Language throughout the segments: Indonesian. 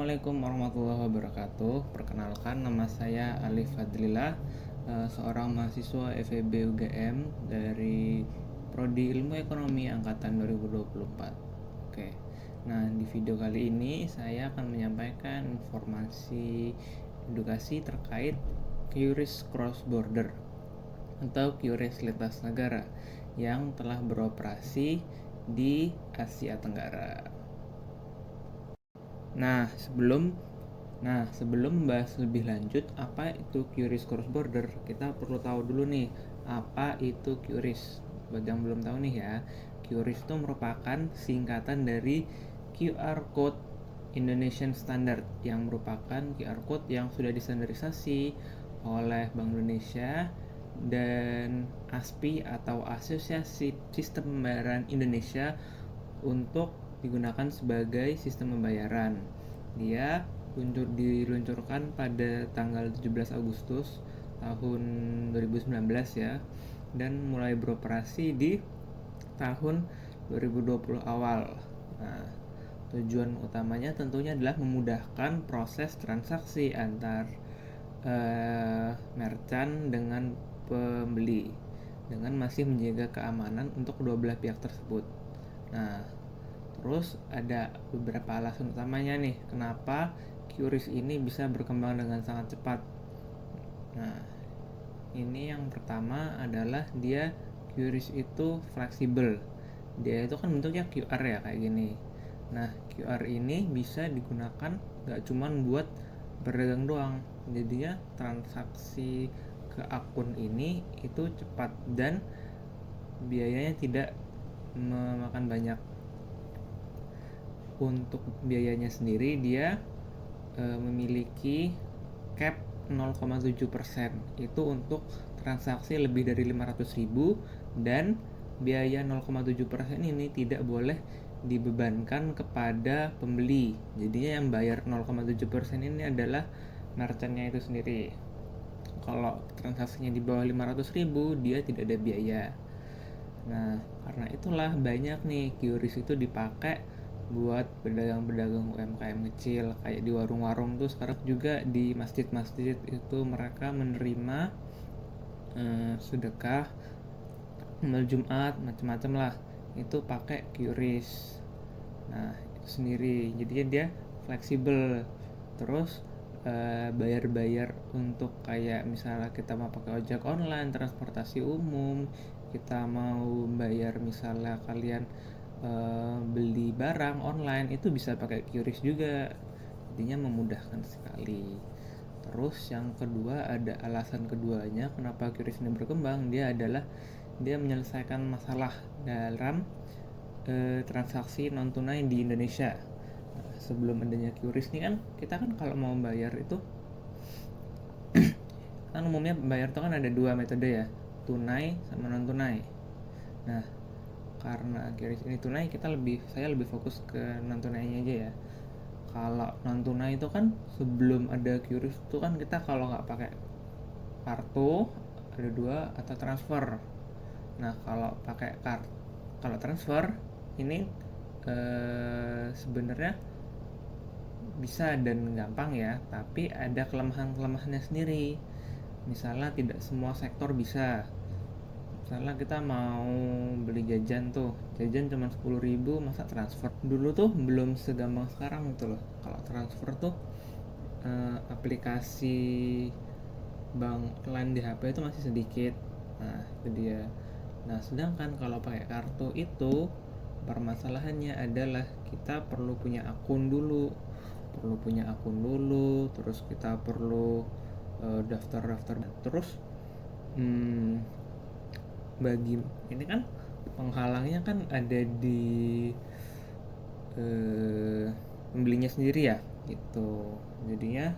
Assalamualaikum warahmatullahi wabarakatuh. Perkenalkan, nama saya Alif Fadlillah, seorang mahasiswa FEB UGM dari Prodi Ilmu Ekonomi angkatan 2024. Oke. Nah, di video kali ini saya akan menyampaikan informasi edukasi terkait QRIS Cross Border atau QRIS lintas negara yang telah beroperasi di Asia Tenggara. Sebelum membahas lebih lanjut apa itu QRIS Cross Border, kita perlu tahu dulu nih apa itu QRIS. Buat yang belum tahu nih ya, QRIS itu merupakan singkatan dari QR Code Indonesian Standard, yang merupakan QR Code yang sudah distandarisasi oleh Bank Indonesia dan ASPI atau Asosiasi Sistem Pembayaran Indonesia untuk digunakan sebagai sistem pembayaran. Dia diluncurkan pada tanggal 17 Agustus tahun 2019 ya, dan mulai beroperasi di tahun 2020 awal. Nah, tujuan utamanya tentunya adalah memudahkan proses transaksi antar merchant dengan pembeli, dengan masih menjaga keamanan untuk kedua belah pihak tersebut. Nah, terus ada beberapa alasan utamanya nih kenapa QRIS ini bisa berkembang dengan sangat cepat. Nah, ini yang pertama adalah dia QRIS itu fleksibel. Dia itu kan bentuknya QR ya, kayak gini. Nah, QR ini bisa digunakan gak cuman buat berdagang doang. Jadinya transaksi ke akun ini itu cepat dan biayanya tidak memakan banyak. Untuk biayanya sendiri dia memiliki cap 0,7%, itu untuk transaksi lebih dari 500.000, dan biaya 0,7% ini tidak boleh dibebankan kepada pembeli. Jadinya yang bayar 0,7% ini adalah merchantnya itu sendiri. Kalau transaksinya di bawah 500.000 dia tidak ada biaya. Nah, karena itulah banyak nih QRIS itu dipakai buat pedagang-pedagang UMKM kecil, kayak di warung-warung tuh sekarang, juga di masjid-masjid itu mereka menerima sedekah amal Jumat macam-macam lah, itu pakai QRIS. Nah, itu sendiri jadinya dia fleksibel. Terus bayar-bayar untuk kayak misalnya kita mau pakai ojek online, transportasi umum, kita mau bayar misalnya kalian beli barang online, itu bisa pakai QRIS juga. Jadinya memudahkan sekali. Terus yang kedua, ada alasan keduanya kenapa QRIS ini berkembang, dia menyelesaikan masalah dalam transaksi non tunai di Indonesia. Sebelum adanya QRIS nih kan, kita kan kalau mau bayar itu kan umumnya bayar itu kan ada dua metode ya, tunai sama non tunai. Nah, karena QRIS ini tunai, saya lebih fokus ke non tunainya aja ya. Kalau non tunai itu kan sebelum ada QRIS itu kan kita kalau nggak pakai kartu ada dua, atau transfer. Nah, kalau transfer ini sebenarnya bisa dan gampang ya, tapi ada kelemahan-kelemahannya sendiri. Misalnya tidak semua sektor bisa. Misalnya kita mau beli jajan cuma 10.000, masa transfer? Dulu tuh belum segampang sekarang gitu loh. Kalau transfer tuh aplikasi bank lain di HP itu masih sedikit. Nah, itu dia. Nah, sedangkan kalau pakai kartu itu permasalahannya adalah kita perlu punya akun dulu. Terus kita perlu daftar-daftar. Terus bagi ini kan penghalangnya kan ada di pembelinya sendiri ya gitu. Jadinya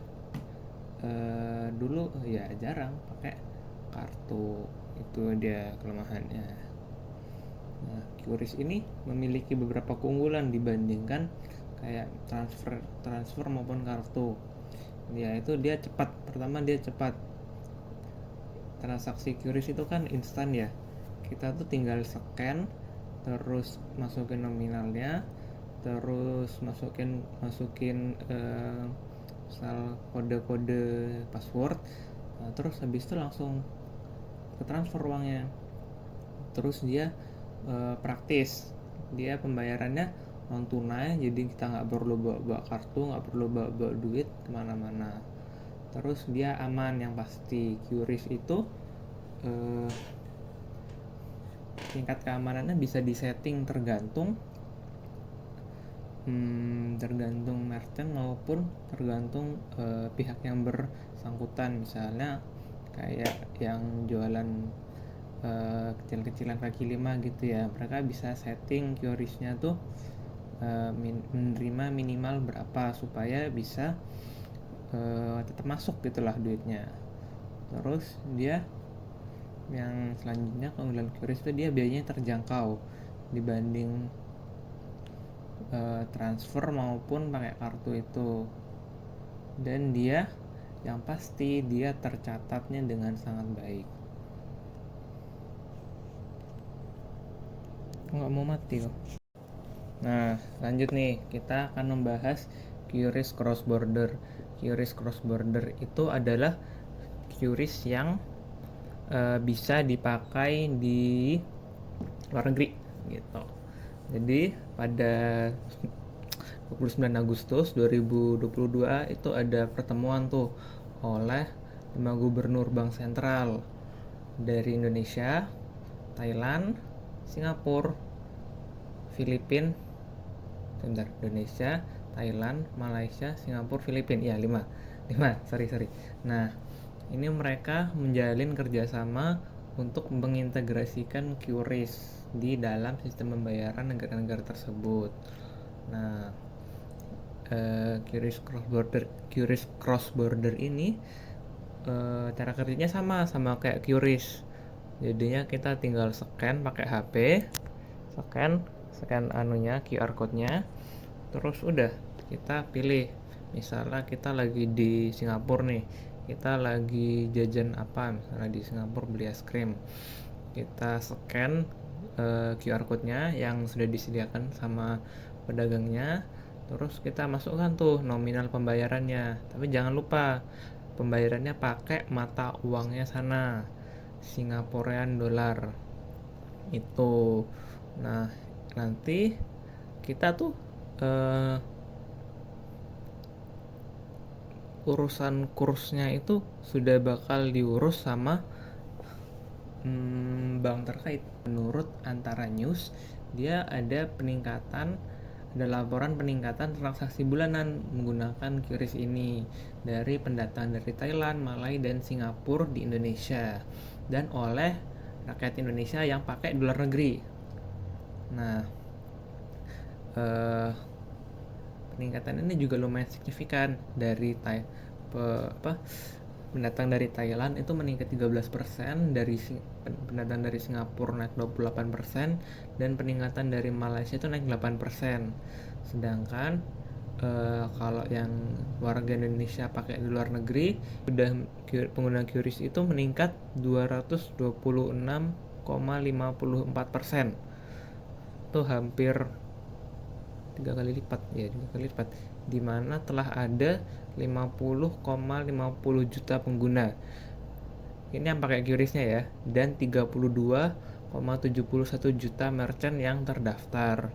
dulu ya jarang pakai kartu, itu dia kelemahannya. Nah, QRIS ini memiliki beberapa keunggulan dibandingkan kayak transfer maupun kartu. Dia cepat. Pertama, dia cepat. Transaksi QRIS itu kan instan ya. Kita tuh tinggal scan, terus masukin nominalnya, terus masukin misal kode-kode password. Nah, terus habis itu langsung ke transfer uangnya. Terus dia praktis, dia pembayarannya non tunai, jadi kita nggak perlu bawa kartu, nggak perlu bawa duit kemana-mana. Terus dia aman, yang pasti. QRIS itu tingkat keamanannya bisa disetting tergantung merchant maupun tergantung pihak yang bersangkutan. Misalnya kayak yang jualan kecil-kecilan kaki lima gitu ya, mereka bisa setting QRIS-nya tuh menerima minimal berapa supaya bisa tetap masuk gitulah duitnya. Terus dia yang selanjutnya, keunggulan QRIS itu dia biayanya terjangkau dibanding transfer maupun pakai kartu itu, dan dia yang pasti dia tercatatnya dengan sangat baik. Nggak mau mati kok. Nah, lanjut nih, kita akan membahas QRIS cross border. QRIS cross border itu adalah QRIS yang bisa dipakai di luar negeri gitu. Jadi pada 29 Agustus 2022 itu ada pertemuan tuh oleh 5 gubernur bank sentral dari Indonesia, Thailand, Singapura, Filipina, Indonesia, Thailand, Malaysia, Singapura, Filipina. Ya, 5. Sorry. Nah, ini mereka menjalin kerjasama untuk mengintegrasikan QRIS di dalam sistem pembayaran negara-negara tersebut. Nah, QRIS cross border ini cara kerjanya sama kayak QRIS. Jadinya kita tinggal scan pakai HP, scan anunya, QR code-nya, terus udah kita pilih. Misalnya kita lagi di Singapura nih, kita lagi jajan apa, misalnya di Singapura beli es krim, kita scan QR code-nya yang sudah disediakan sama pedagangnya, terus kita masukkan tuh nominal pembayarannya. Tapi jangan lupa pembayarannya pakai mata uangnya sana, Singaporean dollar itu. Nah, nanti kita tuh urusan kursnya itu sudah bakal diurus sama bank terkait. Menurut Antara News, dia ada laporan peningkatan transaksi bulanan menggunakan QRIS ini dari pendatang dari Thailand, Malaysia, dan Singapura di Indonesia, dan oleh rakyat Indonesia yang pakai dolar negeri. Nah, peningkatan ini juga lumayan signifikan. Dari pendatang dari Thailand itu meningkat 13%, dari pendatang dari Singapura naik 28%, dan peningkatan dari Malaysia itu naik 8%. Sedangkan kalau yang warga Indonesia pakai di luar negeri, sudah pengguna QRIS itu meningkat 226,54%. Itu hampir 3 kali lipat, di mana telah ada 50,50 juta pengguna. Ini yang pakai QRIS-nya ya, dan 32,71 juta merchant yang terdaftar.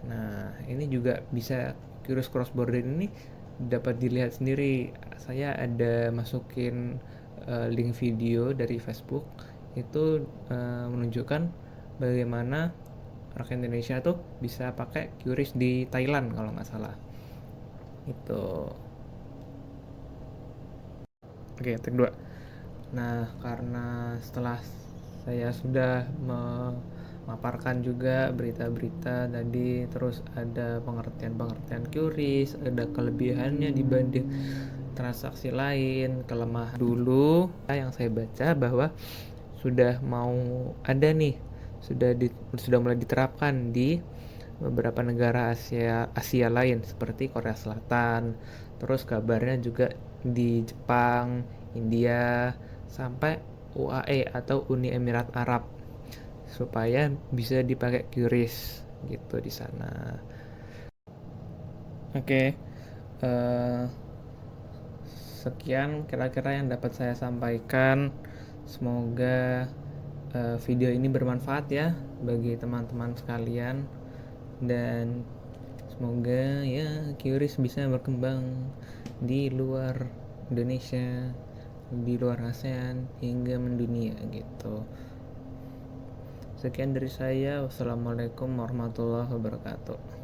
Nah, ini juga bisa, QRIS cross border ini dapat dilihat sendiri. Saya ada masukin link video dari Facebook itu menunjukkan bagaimana rakyat Indonesia tuh bisa pakai QRIS di Thailand kalau nggak salah. Itu. Oke, take 2. Nah, karena setelah saya sudah memaparkan juga berita-berita tadi, terus ada pengertian QRIS, ada kelebihannya dibanding transaksi lain, kelemahan dulu yang saya baca bahwa sudah mau ada nih, sudah mulai diterapkan di beberapa negara Asia lain seperti Korea Selatan. Terus kabarnya juga di Jepang, India, sampai UAE atau Uni Emirat Arab, supaya bisa dipakai QRIS gitu di sana. Oke, eh, sekian kira-kira yang dapat saya sampaikan. Semoga video ini bermanfaat ya bagi teman-teman sekalian, dan semoga ya QRIS bisa berkembang di luar Indonesia, di luar ASEAN hingga mendunia gitu. Sekian dari saya. Wassalamualaikum warahmatullahi wabarakatuh.